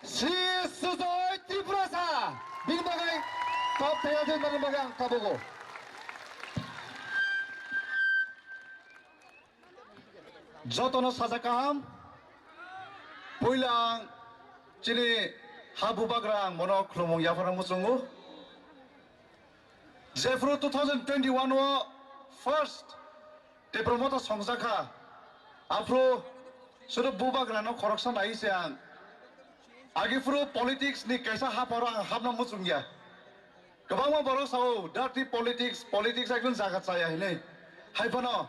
Si Suzoy Triprasa bing bagai top teatin dari bagang kabogo. Jotono sajakam puilang cini habu bagrang mono klumong yafarang musungu. Jeffro 2021 wo first de promoter songsaka afro sudah bubagrang no koroksan aisiang agi furu politics ni kaisa haporang habna musungya. Kebang borok sao dirty politics ekun zagat saya ini. Hai pano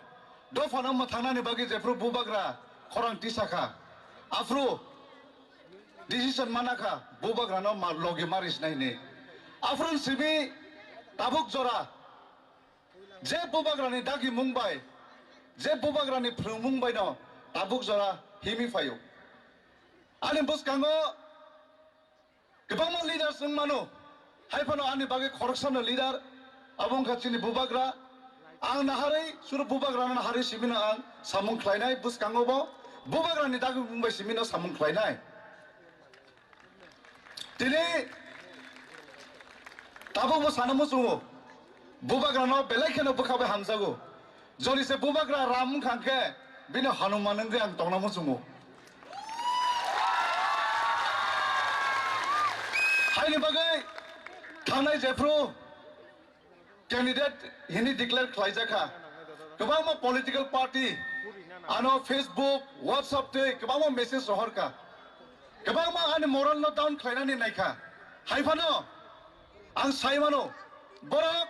do fana mathana ni bagi Jeffro bubagra korang tisaka afro decision manaka bubagra no logi maris na ini. Afro sibi tabuk jora je bubagra ni dagi mumbai je bubagra ni mumbai no tabuk jora himi fayo. Ani bos kango kebang leader sung mano hai pano ani bagi koroksan leader abong kacini bubagra ang nahari suruh bubagra na hari simina ang samung klainai bus kango bo bubagra ni dagi mumbai simina samung klainai tini tabo bo sanamu sungu bubagra no belai kena bukabe hamsago joli se bubagra ram khangke bina hanuman nge ang tongnamu sungu hai ni bagai thanai Jeffro candidate hini declare khlaijaka kebama political party ano Facebook WhatsApp te kebama message rohorka kebama ani moral no down khlainani naika hai phano ang saimano borok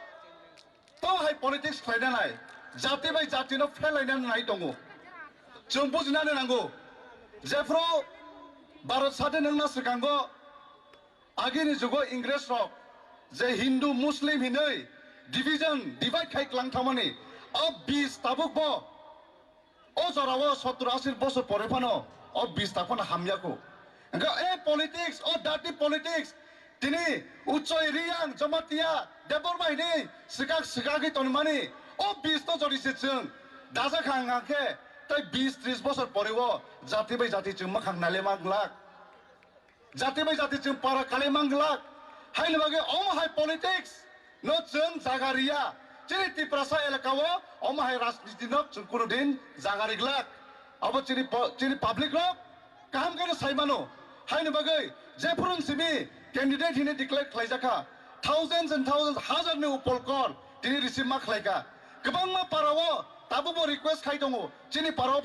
to hai politics khlainanai jati bai jati no phelainan nai tongo chumpu jinane nango Jeffro Bharat sate nangna sikango agini jugo Ingres rok je Hindu Muslim hinai division divide khai klang thamani ob 20 tabuk bo o jorawo 70-80 bosor pore phano ob 20 takon hamyako enga politics o dirty politics tini uchoi riang jamatia debormai ni sikaki tonmani o 20 to jorise chung daja khanga ke tai 20-30 bosor pore wo jati bai jati chung makhang nale manglak jati bai jati chung para kale manglak hai lebage om hai politics no chung jagaria chini tiprasa elakawo om hai rajniti no chung kuno din jagariglak abo chini public rok kaham kene saimano hai lebage Jeffro sibi candidate hine declare khlaijaka thousands and thousands hazar ni upolkor tini receive ma khlaika kebang ma parawo tabu bo request khai dongo chini parawo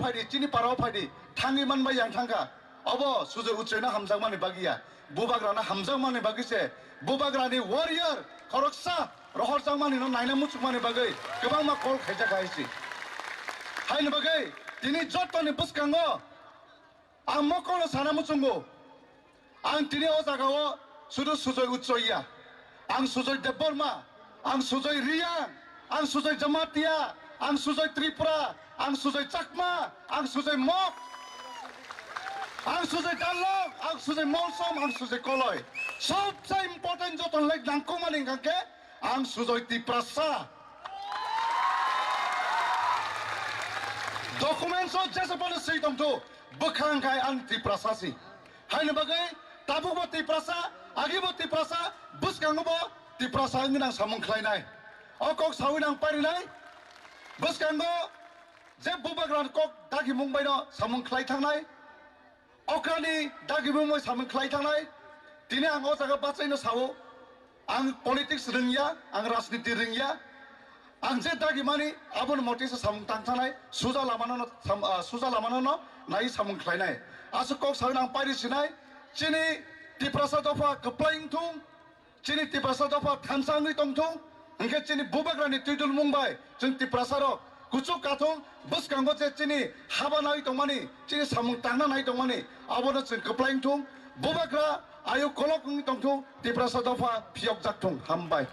phaidi thangi man bai yang thangka abo sujo uchena hamjang mani bagia bubagra na hamjang mani bagise bubagra ni warrior koroksa rohor jang mani no naina muchuk mani bagai kebang ma kol khaija kaisi hai ni bagai tini jotto ni buskango ang mokono sana muchungo ang tini o jagao sudo sujoi uchoia ang sujoi deborma ang sujoi riang ang sujoi jamatia ang sujoi tripura ang sujoi chakma ang sujoi mok ang sujai dalok, ang sujai molsom, ang sujai koloi. सबसे important joton lek nangko maning kangke, ang sujai tiprasa. Dokumen so jasa pada seitom tu, bekang kai ang tiprasa si. Hai ne bagai, tabu bo tiprasa, agi bo tiprasa, bus kang bo tiprasa ini nang samung klai nai. Okok sawi nang pari nai, bus kang bo, je bubagran kok dagi mumbai no samung klai thang nai. Okrani dagi mumbai samung klai thang nai. Tini ang o jaga batsai no sawo, ang politics ringya, ang rajniti ringya, ang je dagi mani abon motis samung tang thang nai, suja lamano no nai samung klai nai. Asukok sawi nang pari sinai, chini tiprasa dofa keplaing tung, chini tiprasa dofa thansang ni tong tung, engke chini bubagrani tidul mumbai, chini tiprasa ro kucuk katung, bus kanggo je chini haba nai tong mani, chini samung tang nai tong mani, abono chini keplaing tung, bubagra ayo kolok ni tong tung, tiprasa dofa piok jak tung, hambai.